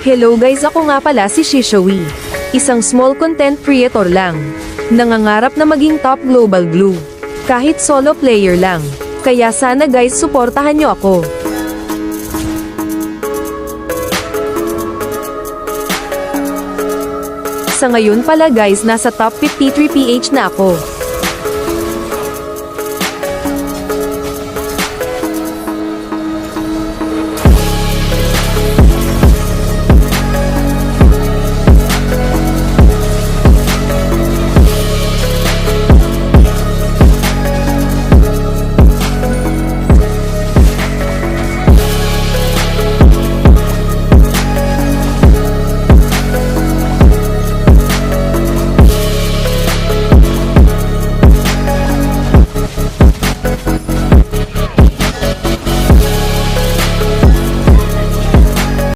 Hello guys, ako nga pala si Shishowi. Isang small content creator lang. Nangangarap na maging top global glue. Kahit solo player lang. Kaya sana guys suportahan nyo ako. Sa ngayon pala guys nasa top 53 PH na ako.